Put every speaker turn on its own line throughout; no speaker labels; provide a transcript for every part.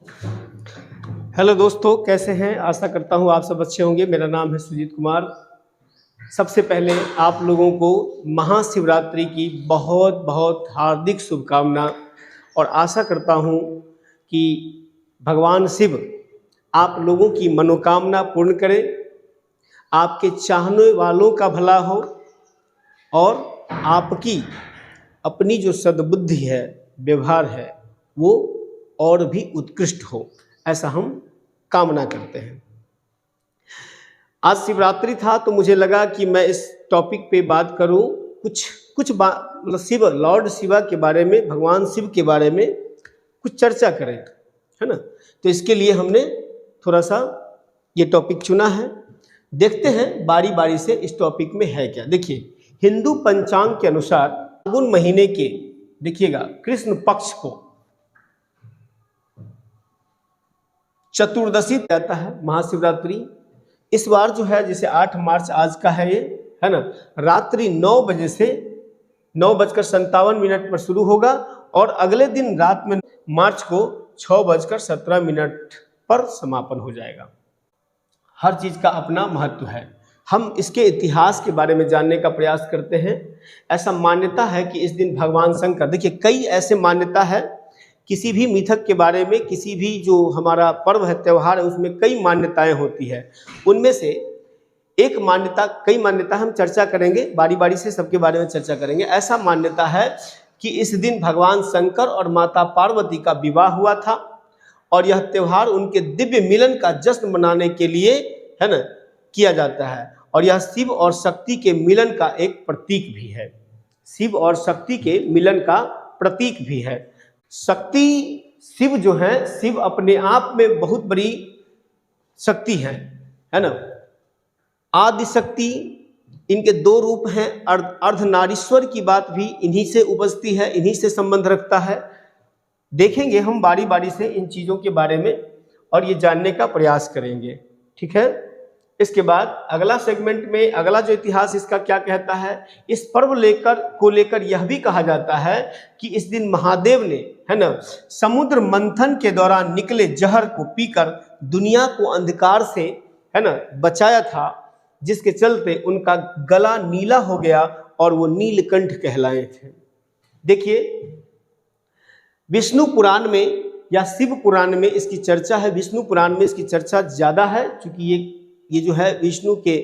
Hello दोस्तों, कैसे हैं? आशा करता हूँ आप सब अच्छे होंगे। मेरा नाम है सुजीत कुमार। सबसे पहले आप लोगों को महाशिवरात्रि की बहुत बहुत हार्दिक शुभकामना और आशा करता हूँ कि भगवान शिव आप लोगों की मनोकामना पूर्ण करें, आपके चाहने वालों का भला हो और आपकी अपनी जो सद्बुद्धि है, व्यवहार है, वो और भी उत्कृष्ट हो, ऐसा हम कामना करते हैं। आज शिवरात्रि था तो मुझे लगा कि मैं इस टॉपिक पे बात करूं, कुछ मतलब शिव, लॉर्ड शिवा के बारे में, भगवान शिव के बारे में कुछ चर्चा करें, है ना। तो इसके लिए हमने थोड़ा सा ये टॉपिक चुना है। देखते हैं बारी बारी से इस टॉपिक में है क्या। देखिए, हिंदू पंचांग के अनुसार फाल्गुन महीने के, देखिएगा, कृष्ण पक्ष को चतुर्दशी जाता है महाशिवरात्रि। इस बार जो है, जैसे 8 मार्च आज का है ये, है ना, रात्रि 9 बजे से 9:57 पर शुरू होगा और अगले दिन रात में मार्च को 6:17 पर समापन हो जाएगा। हर चीज का अपना महत्व है। हम इसके इतिहास के बारे में जानने का प्रयास करते हैं। ऐसा मान्यता है कि इस दिन भगवान शंकर, देखिए कई ऐसे मान्यता है, किसी भी मिथक के बारे में, किसी भी जो हमारा पर्व है, त्यौहार है, उसमें कई मान्यताएं होती है। उनमें से एक मान्यता, कई मान्यता हम चर्चा करेंगे, बारी बारी से सबके बारे में चर्चा करेंगे। ऐसा मान्यता है कि इस दिन भगवान शंकर और माता पार्वती का विवाह हुआ था और यह त्यौहार उनके दिव्य मिलन का जश्न मनाने के लिए, है ना, किया जाता है। और यह शिव और शक्ति के मिलन का एक प्रतीक भी है। शिव और शक्ति के मिलन का प्रतीक भी है। शक्ति, शिव जो है, शिव अपने आप में बहुत बड़ी शक्ति है ना। आदि शक्ति, इनके 2 रूप हैं। अर्धनारीश्वर की बात भी इन्हीं से उपजती है, इन्हीं से संबंध रखता है। देखेंगे हम बारी बारी से इन चीज़ों के बारे में और ये जानने का प्रयास करेंगे, ठीक है। इसके बाद अगला सेगमेंट में अगला जो इतिहास इसका क्या कहता है, इस पर्व को लेकर यह भी कहा जाता है कि इस दिन महादेव ने, है ना, समुद्र मंथन के दौरान निकले जहर को पीकर दुनिया को अंधकार से, है ना, बचाया था, जिसके चलते उनका गला नीला हो गया और वो नीलकंठ कहलाए थे। देखिए, विष्णु पुराण में या शिव पुराण में इसकी चर्चा है। विष्णु पुराण में इसकी चर्चा ज़्यादा है, क्योंकि ये जो है विष्णु के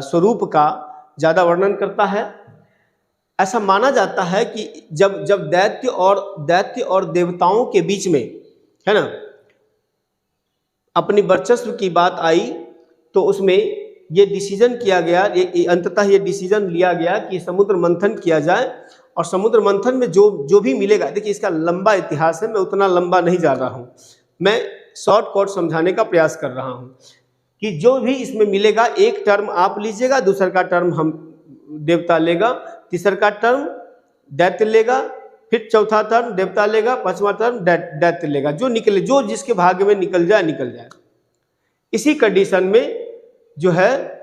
स्वरूप का ज़्यादा वर्णन करता है। ऐसा माना जाता है कि जब दैत्य और देवताओं के बीच में, है ना, अपनी वर्चस्व की बात आई, तो उसमें ये डिसीजन किया गया, अंततः ये डिसीजन लिया गया कि समुद्र मंथन किया जाए। और समुद्र मंथन में जो भी मिलेगा, देखिए इसका लंबा इतिहास है, मैं उतना लंबा नहीं जा रहा हूँ, मैं शॉर्टकट समझाने का प्रयास कर रहा हूँ कि जो भी इसमें मिलेगा, एक टर्म आप लीजिएगा, दूसरा का टर्म हम देवता लेगा, तीसरा का टर्म दैत्य लेगा, फिर चौथा टर्म देवता लेगा, पांचवा टर्म दैत्य लेगा। जो निकले, जो जिसके भाग्य में निकल जाए। इसी कंडीशन में जो है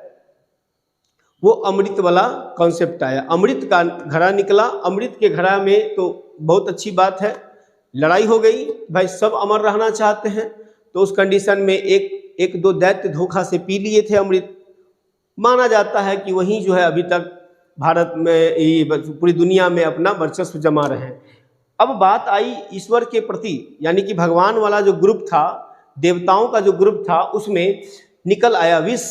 वो अमृत वाला कॉन्सेप्ट आया। अमृत का घड़ा निकला। अमृत के घड़ा में तो बहुत अच्छी बात है, लड़ाई हो गई, भाई सब अमर रहना चाहते हैं, तो उस कंडीशन में एक दो दैत्य धोखा से पी लिए थे अमृत। माना जाता है कि वहीं जो है अभी तक भारत में, पूरी दुनिया में अपना वर्चस्व जमा रहे हैं। अब बात आई ईश्वर के प्रति, यानी कि भगवान वाला जो ग्रुप था, देवताओं का जो ग्रुप था, उसमें निकल आया विष।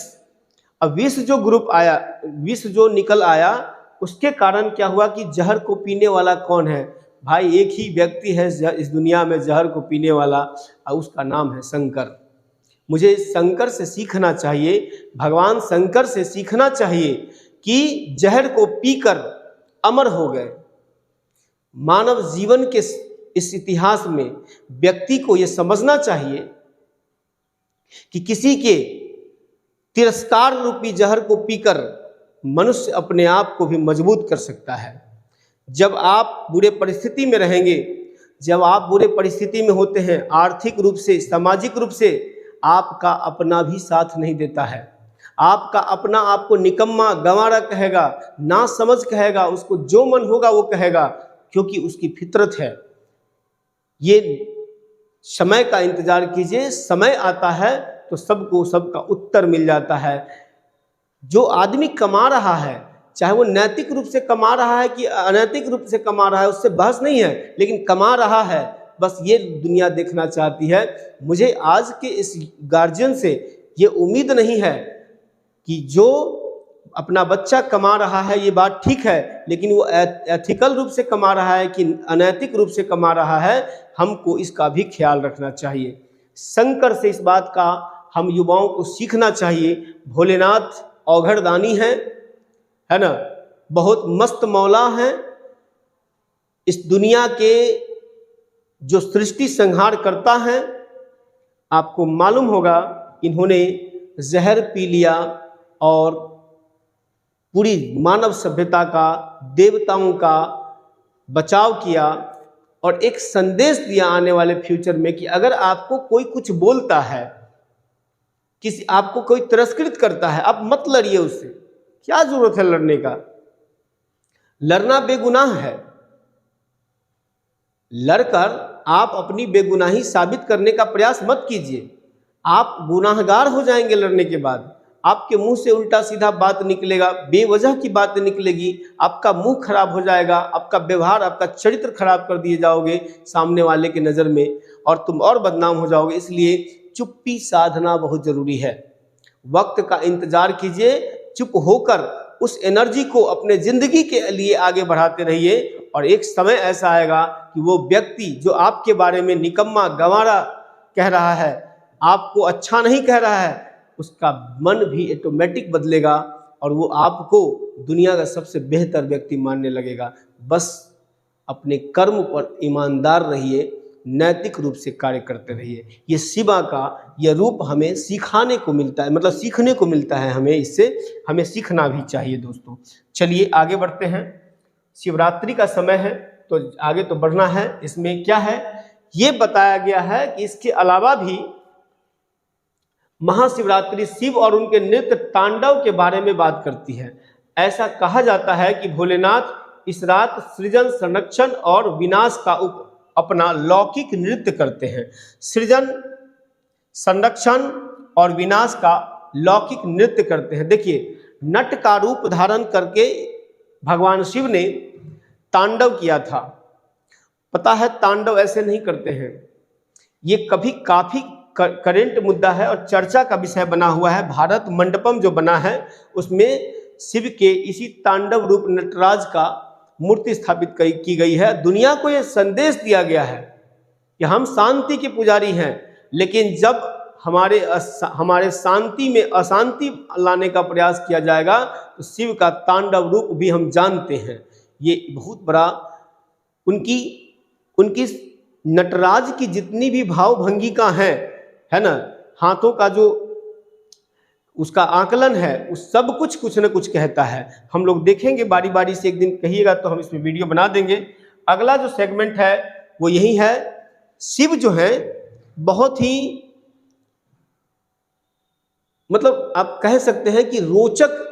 अब विष जो ग्रुप आया, विष जो निकल आया, उसके कारण क्या हुआ कि जहर को पीने वाला कौन है? भाई एक ही व्यक्ति है इस दुनिया में जहर को पीने वाला, और उसका नाम है शंकर। मुझे शंकर से सीखना चाहिए, भगवान शंकर से सीखना चाहिए कि जहर को पीकर अमर हो गए। मानव जीवन के इस इतिहास में व्यक्ति को यह समझना चाहिए कि किसी के तिरस्कार रूपी जहर को पीकर मनुष्य अपने आप को भी मजबूत कर सकता है। जब आप बुरे परिस्थिति में रहेंगे, जब आप बुरे परिस्थिति में होते हैं, आर्थिक रूप से, सामाजिक रूप से, आपका अपना भी साथ नहीं देता है। आपका अपना आपको निकम्मा, गंवारा कहेगा, ना समझ कहेगा, उसको जो मन होगा वो कहेगा, क्योंकि उसकी फितरत है। ये समय का इंतजार कीजिए, समय आता है तो सबको सबका उत्तर मिल जाता है। जो आदमी कमा रहा है, चाहे वो नैतिक रूप से कमा रहा है कि अनैतिक रूप से कमा रहा है, उससे बहस नहीं है, लेकिन कमा रहा है, बस ये दुनिया देखना चाहती है। मुझे आज के इस गार्जियन से ये उम्मीद नहीं है कि जो अपना बच्चा कमा रहा है ये बात ठीक है, लेकिन वो एथिकल रूप से कमा रहा है कि अनैतिक रूप से कमा रहा है, हमको इसका भी ख्याल रखना चाहिए। शंकर से इस बात का हम युवाओं को सीखना चाहिए। भोलेनाथ औघड़दानी है ना, बहुत मस्त मौला हैं। इस दुनिया के जो सृष्टि संहार करता है, आपको मालूम होगा इन्होंने जहर पी लिया और पूरी मानव सभ्यता का, देवताओं का बचाव किया और एक संदेश दिया आने वाले फ्यूचर में कि अगर आपको कोई कुछ बोलता है, किसी आपको कोई तिरस्कृत करता है, आप मत लड़िए उससे। क्या जरूरत है लड़ने का? लड़ना बेगुनाह है। लड़कर आप अपनी बेगुनाही साबित करने का प्रयास मत कीजिए। आप गुनाहगार हो जाएंगे लड़ने के बाद। आपके मुंह से उल्टा सीधा बात निकलेगा, बेवजह की बात निकलेगी, आपका मुंह खराब हो जाएगा, आपका व्यवहार, आपका चरित्र खराब कर दिए जाओगे सामने वाले की नज़र में, और तुम और बदनाम हो जाओगे। इसलिए चुप्पी साधना बहुत जरूरी है। वक्त का इंतजार कीजिए, चुप होकर उस एनर्जी को अपने जिंदगी के लिए आगे बढ़ाते रहिए, और एक समय ऐसा आएगा कि वो व्यक्ति जो आपके बारे में निकम्मा गंवारा कह रहा है, आपको अच्छा नहीं कह रहा है, उसका मन भी ऑटोमेटिक बदलेगा और वो आपको दुनिया का सबसे बेहतर व्यक्ति मानने लगेगा। बस अपने कर्म पर ईमानदार रहिए, नैतिक रूप से कार्य करते रहिए। ये शिवा का यह रूप हमें सिखाने को मिलता है, मतलब सीखने को मिलता है हमें, इससे हमें सीखना भी चाहिए दोस्तों। चलिए आगे बढ़ते हैं। शिवरात्रि का समय है तो आगे तो बढ़ना है। इसमें क्या है ये बताया गया है कि इसके अलावा भी महाशिवरात्रि शिव और उनके नृत्य तांडव के बारे में बात करती है। ऐसा कहा जाता है कि भोलेनाथ इस रात सृजन, संरक्षण और विनाश का अपना लौकिक नृत्य करते हैं। सृजन, संरक्षण और विनाश का लौकिक नृत्य करते हैं। देखिए, नट का रूप धारण करके भगवान शिव ने तांडव किया था। पता है तांडव ऐसे नहीं करते हैं। ये काफी करेंट मुद्दा है और चर्चा का विषय बना हुआ है। भारत मंडपम जो बना है उसमें शिव के इसी तांडव रूप नटराज का मूर्ति स्थापित की गई है। दुनिया को यह संदेश दिया गया है कि हम शांति के पुजारी हैं, लेकिन जब हमारे शांति में अशांति लाने का प्रयास किया जाएगा तो शिव का तांडव रूप भी हम जानते हैं। ये बहुत बड़ा उनकी नटराज की जितनी भी भाव भंगिका है ना, हाथों का जो उसका आकलन है, उस सब कुछ न कुछ कहता है। हम लोग देखेंगे बारी बारी से, एक दिन कहिएगा तो हम इसमें वीडियो बना देंगे। अगला जो सेगमेंट है वो यही है। शिव जो है बहुत ही, मतलब आप कह सकते हैं कि रोचक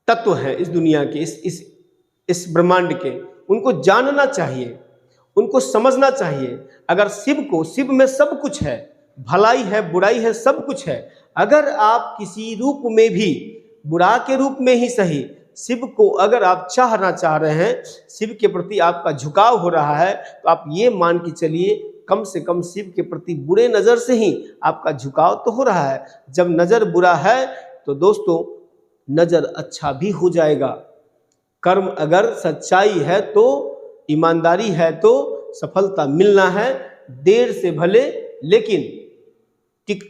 तत्व है इस दुनिया के, इस ब्रह्मांड के। उनको जानना चाहिए, उनको समझना चाहिए। अगर शिव में सब कुछ है, भलाई है, बुराई है, सब कुछ है। अगर आप किसी रूप में भी, बुरा के रूप में ही सही, शिव को अगर आप चाह रहे हैं, शिव के प्रति आपका झुकाव हो रहा है, तो आप ये मान के चलिए कम से कम शिव के प्रति बुरे नज़र से ही आपका झुकाव तो हो रहा है। जब नज़र बुरा है तो दोस्तों नज़र अच्छा भी हो जाएगा। कर्म अगर सच्चाई है तो, ईमानदारी है तो सफलता मिलना है। देर से भले लेकिन टिक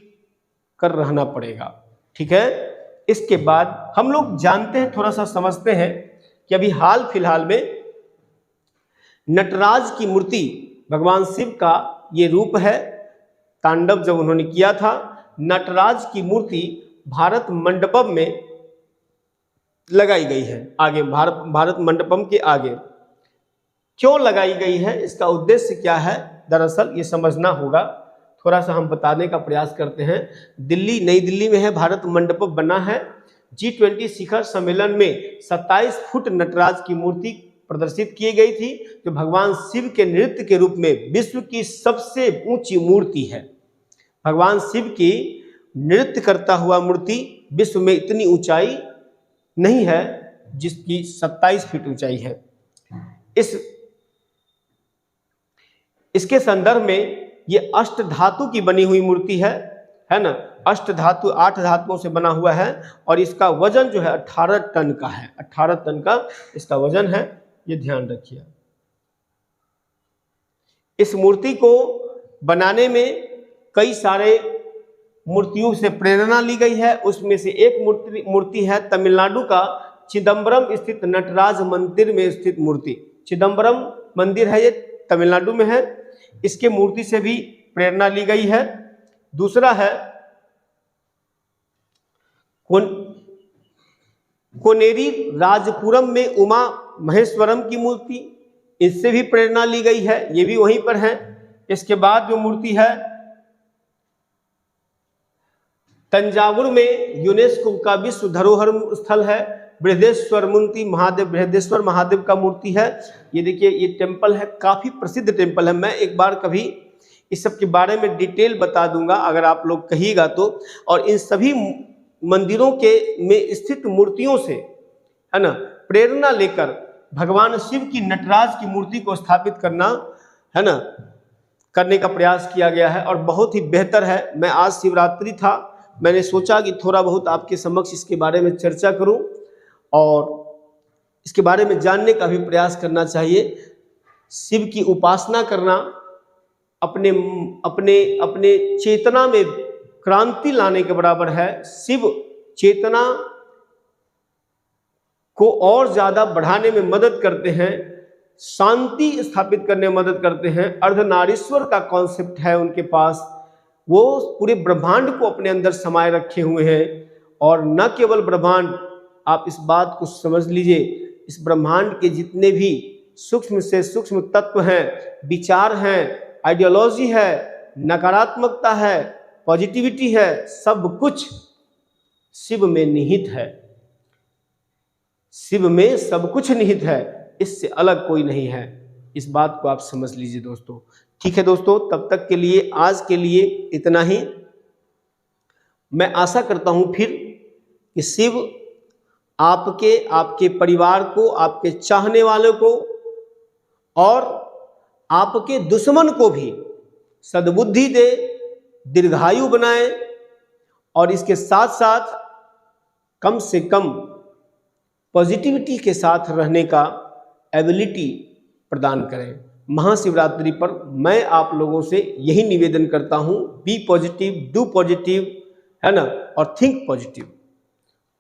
कर रहना पड़ेगा। ठीक है। इसके बाद हम लोग जानते हैं, थोड़ा सा समझते हैं कि अभी हाल फिलहाल में नटराज की मूर्ति, भगवान शिव का ये रूप है, तांडव जब उन्होंने किया था, नटराज की मूर्ति भारत मंडपम में लगाई गई है। आगे भारत मंडपम के आगे क्यों लगाई गई है, इसका उद्देश्य क्या है, दरअसल ये समझना होगा। थोड़ा सा हम बताने का प्रयास करते हैं। नई दिल्ली में है भारत मंडपम बना है। G20 शिखर सम्मेलन में 27 फुट नटराज की मूर्ति प्रदर्शित की गई थी, जो भगवान शिव के नृत्य के रूप में विश्व की सबसे ऊंची मूर्ति है। भगवान शिव की नृत्य करता हुआ मूर्ति विश्व में इतनी ऊंचाई नहीं है, जिसकी 27 फीट ऊंचाई है। इसके संदर्भ में ये अष्ट धातु की बनी हुई मूर्ति है ना। अष्ट धातु 8 धातुओं से बना हुआ है और इसका वजन जो है 18 टन का है। 18 टन का इसका वजन है, ये ध्यान रखिए। इस मूर्ति को बनाने में कई सारे मूर्तियों से प्रेरणा ली गई है। उसमें से एक मूर्ति है तमिलनाडु का चिदम्बरम स्थित नटराज मंदिर में स्थित मूर्ति। चिदम्बरम मंदिर है, ये तमिलनाडु में है। इसके मूर्ति से भी प्रेरणा ली गई है। दूसरा है कोनेरी राजपुरम में उमा महेश्वरम की मूर्ति, इससे भी प्रेरणा ली गई है, ये भी वहीं पर है। इसके बाद जो मूर्ति है तंजावुर में यूनेस्को का विश्व धरोहर स्थल है, बृहदेश्वर महादेव का मूर्ति है। ये देखिए, ये टेम्पल है, काफी प्रसिद्ध टेम्पल है। मैं एक बार कभी इस सब के बारे में डिटेल बता दूंगा अगर आप लोग कहिएगा तो। और इन सभी मंदिरों के में स्थित मूर्तियों से, है ना, प्रेरणा लेकर भगवान शिव की नटराज की मूर्ति को स्थापित करना, है ना, करने का प्रयास किया गया है और बहुत ही बेहतर है। मैं आज शिवरात्रि था, मैंने सोचा कि थोड़ा बहुत आपके समक्ष इसके बारे में चर्चा करूं और इसके बारे में जानने का भी प्रयास करना चाहिए। शिव की उपासना करना अपने अपने अपने चेतना में क्रांति लाने के बराबर है। शिव चेतना को और ज्यादा बढ़ाने में मदद करते हैं, शांति स्थापित करने में मदद करते हैं। अर्धनारीश्वर का कॉन्सेप्ट है उनके पास, वो पूरे ब्रह्मांड को अपने अंदर समाये रखे हुए हैं। और न केवल ब्रह्मांड, आप इस बात को समझ लीजिए, इस ब्रह्मांड के जितने भी सूक्ष्म से सूक्ष्म तत्व हैं, विचार हैं, आइडियोलॉजी है, नकारात्मकता है, पॉजिटिविटी है, सब कुछ शिव में निहित है। शिव में सब कुछ निहित है, इससे अलग कोई नहीं है। इस बात को आप समझ लीजिए दोस्तों। ठीक है दोस्तों, तब तक के लिए, आज के लिए इतना ही। मैं आशा करता हूं फिर कि शिव आपके परिवार को, आपके चाहने वालों को और आपके दुश्मन को भी सद्बुद्धि दे, दीर्घायु बनाए और इसके साथ साथ कम से कम पॉजिटिविटी के साथ रहने का एबिलिटी प्रदान करें। महाशिवरात्रि पर मैं आप लोगों से यही निवेदन करता हूं, बी पॉजिटिव, डू पॉजिटिव, है ना, और थिंक पॉजिटिव।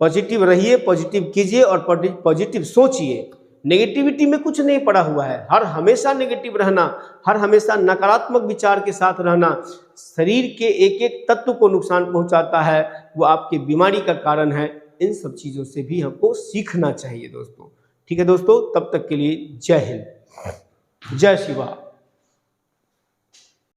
पॉजिटिव रहिए, पॉजिटिव कीजिए और पॉजिटिव सोचिए। नेगेटिविटी में कुछ नहीं पड़ा हुआ है। हर हमेशा नेगेटिव रहना, हर हमेशा नकारात्मक विचार के साथ रहना शरीर के एक एक तत्व को नुकसान पहुंचाता है, वो आपकी बीमारी का कारण है। इन सब चीज़ों से भी हमको सीखना चाहिए दोस्तों। ठीक है दोस्तों, तब तक के लिए जय हिंद, जय शिवा।